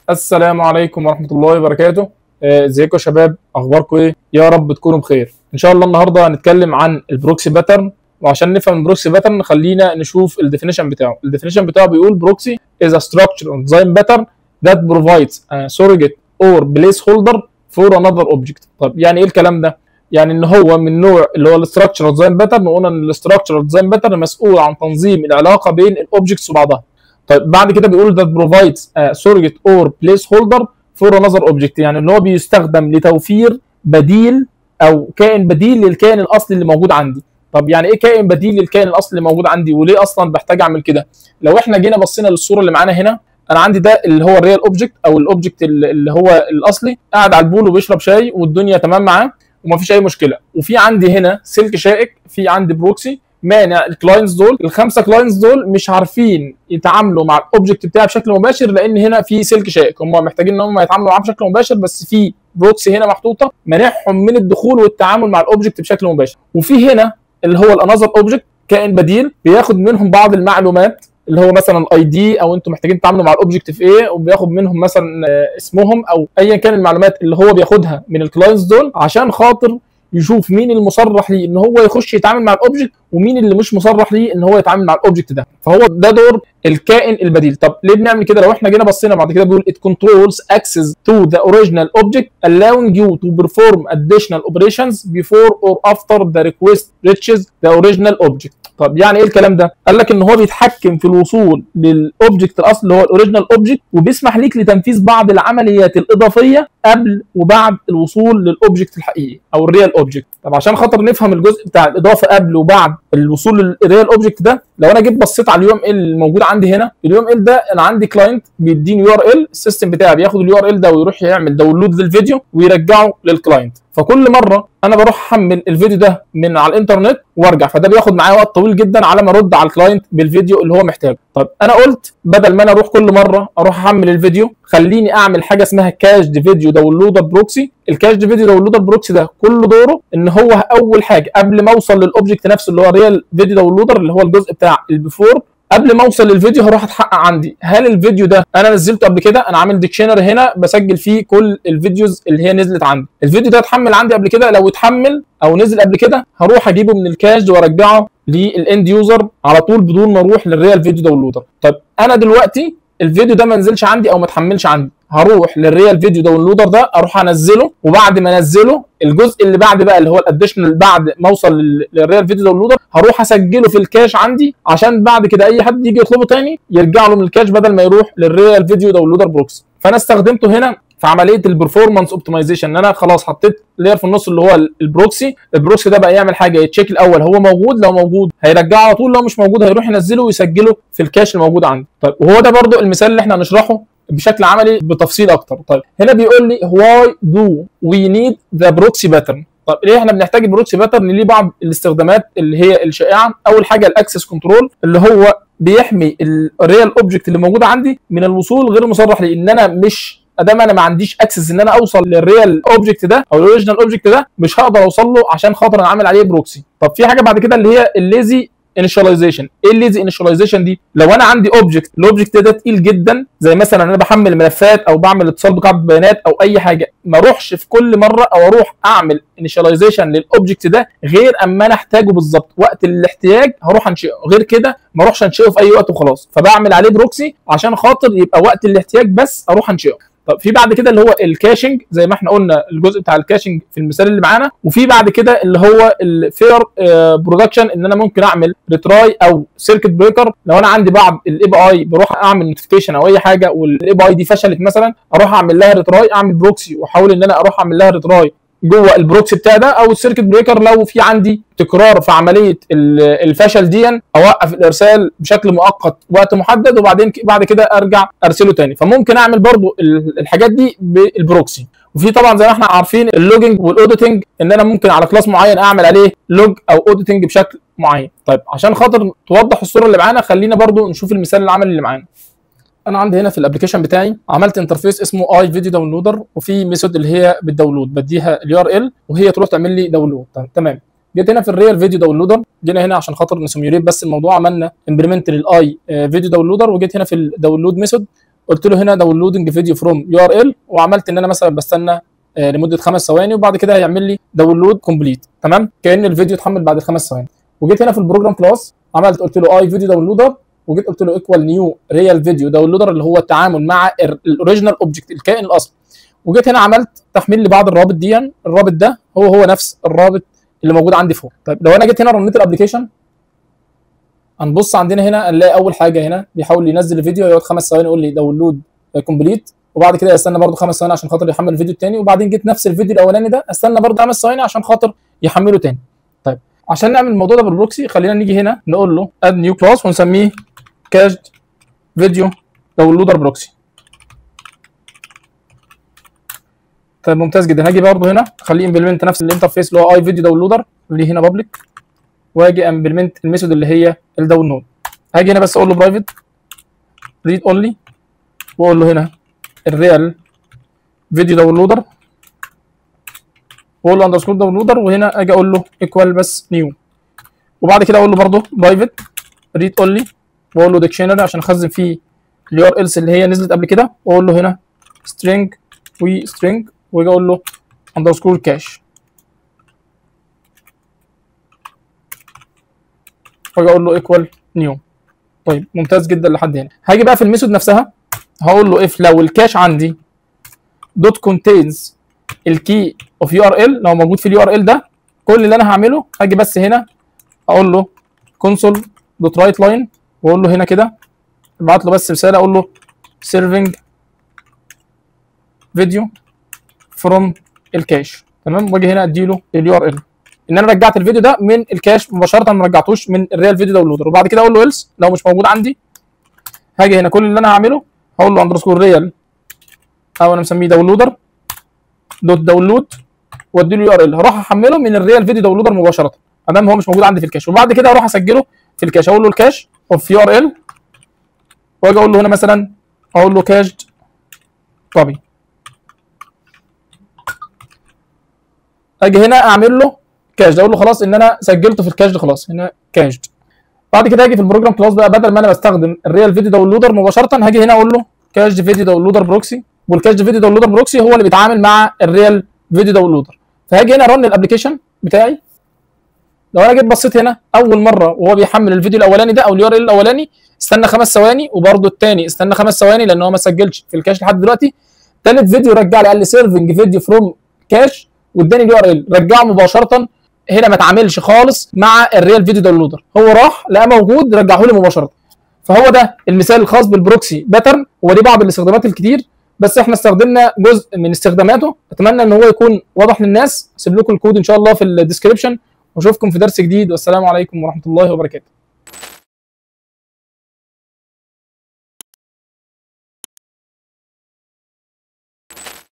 السلام عليكم ورحمة الله وبركاته. ازيكم يا شباب، اخباركم ايه؟ يا رب تكونوا بخير. ان شاء الله النهارده هنتكلم عن البروكسي باترن، وعشان نفهم البروكسي باترن خلينا نشوف الديفينيشن بتاعه. الديفينيشن بتاعه بيقول بروكسي is a structure or design pattern that provides a surrogate or placeholder for another object. طب يعني ايه الكلام ده؟ يعني ان هو من نوع اللي هو الاستراكشر ديزاين باترن، وقلنا ان الاستراكشر ديزاين باترن مسؤول عن تنظيم العلاقه بين الاوبجكتس وبعضها. طيب بعد كده بيقول that provides a surrogate or placeholder for another object، يعني ان هو بيستخدم لتوفير بديل او كائن بديل للكائن الاصلي اللي موجود عندي. طب يعني ايه كائن بديل للكائن الاصلي اللي موجود عندي، وليه اصلا بحتاج اعمل كده؟ لو احنا جينا بصينا للصوره اللي معانا هنا، انا عندي ده اللي هو الريال اوبجكت او الاوبجكت اللي هو الاصلي، قاعد على البول وبيشرب شاي والدنيا تمام معاه ومفيش اي مشكله. وفي عندي هنا سلك شائك، في عندي بروكسي مانع الكلاينتس دول، الخمسه كلاينتس دول مش عارفين يتعاملوا مع الاوبجكت بتاعي بشكل مباشر، لان هنا في سلك شائك، هم محتاجين ان هم يتعاملوا معاه بشكل مباشر، بس في بروكسي هنا محطوطه مانعهم من الدخول والتعامل مع الاوبجكت بشكل مباشر. وفي هنا اللي هو الانذر اوبجكت، كائن بديل بياخد منهم بعض المعلومات، اللي هو مثلا الاي دي، او انتم محتاجين تتعاملوا مع الاوبجكت في ايه، وبياخد منهم مثلا اسمهم او ايا كان المعلومات اللي هو بياخدها من الكلاينتس دول، عشان خاطر يشوف مين المصرح ليه ان هو يخش يتعامل مع الاوبجكت ومين اللي مش مصرح ليه ان هو يتعامل مع الاوبجكت ده. فهو ده دور الكائن البديل. طب ليه بنعمل كده؟ لو احنا جينا بصينا بعد كده بيقول it controls access to the original object allowing you to perform additional operations before or after the request reaches the original object. طب يعني ايه الكلام ده؟ قال لك ان هو بيتحكم في الوصول للاوبجكت الاصلي اللي هو الاوريجينال اوبجكت، وبيسمح ليك لتنفيذ بعض العمليات الاضافيه قبل وبعد الوصول للاوبجكت الحقيقي او الريال اوبجكت. طب عشان خاطر نفهم الجزء بتاع الاضافه قبل وبعد الوصول للريال اوبجكت ده، لو انا جيت بصيت على اليو ام ال الموجود عندي هنا، اليو ام ال ده انا عندي كلاينت بيديني يو ار ال، السيستم بتاعي بياخد اليو ار ال ده ويروح يعمل داونلود للفيديو ويرجعه للكلاينت. فكل مره انا بروح احمل الفيديو ده من على الانترنت وارجع، فده بياخد معايا وقت طويل جدا على ما ارد على الكلاينت بالفيديو اللي هو محتاجه. طب انا قلت بدل ما انا اروح كل مره اروح احمل الفيديو، خليني اعمل حاجه اسمها كاشد فيديو داونلودر بروكسي. الكاشد فيديو داونلودر بروكسي ده كل دوره ان هو اول حاجه قبل ما اوصل للاوبجكت نفسه اللي هو ريال فيديو داونلودر اللي هو الجزء بتاع البيفور، قبل ما اوصل للفيديو هروح اتحقق عندي هل الفيديو ده انا نزلته قبل كده. انا عامل ديكشنري هنا بسجل فيه كل الفيديوز اللي هي نزلت عندي. الفيديو ده اتحمل عندي قبل كده، لو اتحمل او نزل قبل كده هروح اجيبه من الكاش وارجعه للاند يوزر على طول بدون ما اروح للريال فيديو داونلودر. طب انا دلوقتي الفيديو ده ما نزلش عندي او ما اتحملش عندي، هروح للريال فيديو داونلودر ده اروح انزله، وبعد ما انزله الجزء اللي بعد بقى اللي هو الاديشنال بعد ما اوصل للريال فيديو داونلودر هروح اسجله في الكاش عندي، عشان بعد كده اي حد يجي يطلبه تاني يرجع له من الكاش بدل ما يروح للريال فيديو داونلودر بروكسي. فانا استخدمته هنا في عمليه البرفورمانس اوبتمايزيشن، ان انا خلاص حطيت لير في النص اللي هو البروكسي ده بقى يعمل حاجه، يتشيك الاول هو موجود، لو موجود هيرجعه على طول، لو مش موجود هيروح ينزله ويسجله في الكاش الموجود عندي. طيب وهو ده برده المثال اللي احنا هنشرحه بشكل عملي بتفصيل اكتر. طيب هنا بيقول لي why do we need the proxy pattern. طب ليه احنا بنحتاج البروكسي باترن؟ ليه بعض الاستخدامات اللي هي الشائعه. اول حاجه الاكسس كنترول، اللي هو بيحمي الريال اوبجكت اللي موجود عندي من الوصول غير مصرح لي، ان انا مش ادام انا ما عنديش اكسس ان انا اوصل للريال اوبجكت ده او الاوريجينال اوبجكت ده مش هقدر اوصل له عشان خاطر انا عامل عليه بروكسي. طب في حاجه بعد كده اللي هي الليزي انيشاليزيشن. ايه الليزي انيشاليزيشن دي؟ لو انا عندي اوبجكت، الاوبجكت ده تقيل جدا، زي مثلا انا بحمل ملفات او بعمل اتصال بقاعده بيانات او اي حاجه، ما اروحش في كل مره او اروح اعمل انيشاليزيشن للاوبجكت ده غير اما انا احتاجه بالظبط، وقت الاحتياج هروح انشئه، غير كده ما اروحش انشئه في اي وقت وخلاص. فبعمل عليه بروكسي عشان خاطر يبقى وقت الاحتياج بس اروح انشئه. طب في بعد كده اللي هو الكاشنج، زي ما احنا قلنا الجزء بتاع الكاشنج في المثال اللي معانا، وفي بعد كده اللي هو الفير برودكشن، ان انا ممكن اعمل ريتراي او سيركت بريكر. لو انا عندي بعض الاي بي اي بروح اعمل نوتيفيكيشن او اي حاجه والاي بي اي دي فشلت مثلا، اروح اعمل لها ريتراي، اعمل بروكسي واحاول ان انا اروح اعمل لها ريتراي جوه البروكسي بتاع ده، او السيركت بريكر لو في عندي تكرار في عمليه الفشل دي اوقف الارسال بشكل مؤقت وقت محدد، وبعدين بعد كده ارجع ارسله تاني. فممكن اعمل برضو الحاجات دي بالبروكسي. وفي طبعا زي ما احنا عارفين اللوجنج والاوديتنج، ان انا ممكن على كلاس معين اعمل عليه لوج او اوديتنج بشكل معين. طيب عشان خاطر توضح الصوره اللي معانا خلينا برضو نشوف المثال العملي اللي معانا. انا عندي هنا في الابلكيشن بتاعي عملت انترفيس اسمه اي فيديو داونلودر، وفي ميثود اللي هي بالداونلود بديها اليو ار ال وهي تروح تعمل لي داونلود. تمام. جيت هنا في الريال فيديو داونلودر، جينا هنا عشان خاطر نسيميوليت بس الموضوع، عملنا امبلمنت للاي فيديو داونلودر، وجيت هنا في الداونلود ميثود قلت له هنا داونلودنج فيديو فروم يو ار ال، وعملت ان انا مثلا بستنى لمده 5 ثواني، وبعد كده هيعمل لي داونلود كومبليت. تمام، كان الفيديو اتحمل بعد ال5 ثواني. وجيت هنا في البروجرام كلاس عملت قلت له اي فيديو داونلودر، وجيت قلت له ايكوال نيو ريال فيديو داونلودر اللي هو التعامل مع الاوريجينال اوبجكت الكائن الاصلي. وجيت هنا عملت تحميل لبعض الروابط دي. الرابط ده هو نفس الرابط اللي موجود عندي فوق. طيب لو انا جيت هنا رنيت الابلكيشن، هنبص عندنا هنا نلاقي اول حاجه هنا بيحاول ينزل الفيديو، يقعد 5 ثواني يقول لي داونلود كومبليت، وبعد كده استنى برده 5 ثواني عشان خاطر يحمل الفيديو الثاني، وبعدين جيت نفس الفيديو الاولاني ده استنى برده 5 ثواني عشان خاطر يحمله ثاني. طيب عشان نعمل الموضوع ده بالبروكسي خلينا نيجي هنا نقول له اد نيو كلاس ونسميه كاجد فيديو داونلودر بروكسي. طيب ممتاز جدا. هاجي برده هنا اخليه امبلمنت نفس الانترفيس اللي هو اي فيديو داونلودر اللي هنا بابليك، واجي امبلمنت الميثود اللي هي الداونلود. هاجي هنا بس اقول له برايفت ريد اونلي، واقول له هنا الريال فيديو داونلودر، واقول له اندرسكور داونلودر، وهنا اجي اقول له ايكوال بس نيو، وبعد كده اقول له برده برايفت ريد اونلي، واقول له ديكشنري عشان اخزن فيه اليو ار الز اللي هي نزلت قبل كده، واقول له هنا سترينج وسترينج، واجي اقول له اندرسكور كاش، واجي اقول له ايكوال نيو. طيب ممتاز جدا لحد هنا. هاجي بقى في الميثود نفسها هقول له اف لو الكاش عندي دوت كونتينز الكي اوف يو ار ال، لو موجود في اليو ار ال ده، كل اللي انا هعمله هاجي بس هنا اقول له كونسول دوت رايت لاين، واقول له هنا كده ابعت له بس رساله اقول له سيرفنج فيديو فروم الكاش. تمام، واجي هنا ادي له اليو ار ال ان انا رجعت الفيديو ده من الكاش مباشره، ما رجعتوش من الريال فيديو داونلودر. وبعد كده اقول له إلس لو مش موجود عندي، هاجي هنا كل اللي انا هعمله هقول له اندرسكور ريال او انا مسميه داونلودر دوت داونلود، وادي له يو ار ال، هروح احمله من الريال فيديو داونلودر مباشره ادام هو مش موجود عندي في الكاش. وبعد كده اروح اسجله في الكاش، اقول له الكاش اوف يو ار ال، واجي اقول له هنا مثلا اقول له كاشد كوبي. اجي هنا اعمل له كاش، اقول له خلاص ان انا سجلته في الكاش خلاص هنا كاشد. بعد كده هاجي في البروجرام كلاس بقى بدل ما انا بستخدم الريال فيديو داونلودر مباشره، هاجي هنا اقول له كاش فيديو داونلودر بروكسي، والكاش فيديو داونلودر بروكسي هو اللي بيتعامل مع الريال فيديو داونلودر. فهاجي هنا رن الابلكيشن بتاعي. لو انا جيت بصيت هنا اول مره وهو بيحمل الفيديو الاولاني ده او اليو ار ال الاولاني استنى 5 ثواني، وبرده الثاني استنى 5 ثواني لان هو ما سجلش في الكاش لحد دلوقتي. ثالث فيديو رجع لي قال لي سيرفنج فيديو فروم كاش، واداني اليو ار ال رجعه مباشره. هنا ما اتعاملش خالص مع الريال فيديو داونلودر، هو راح لقى موجود رجعه لي مباشره. فهو ده المثال الخاص بالبروكسي باترن، وليه بعض الاستخدامات الكتير، بس احنا استخدمنا جزء من استخداماته. اتمنى ان هو يكون واضح للناس. اسيب لكم الكود ان شاء الله في الديسكربشن، واشوفكم في درس جديد، والسلام عليكم ورحمه الله وبركاته.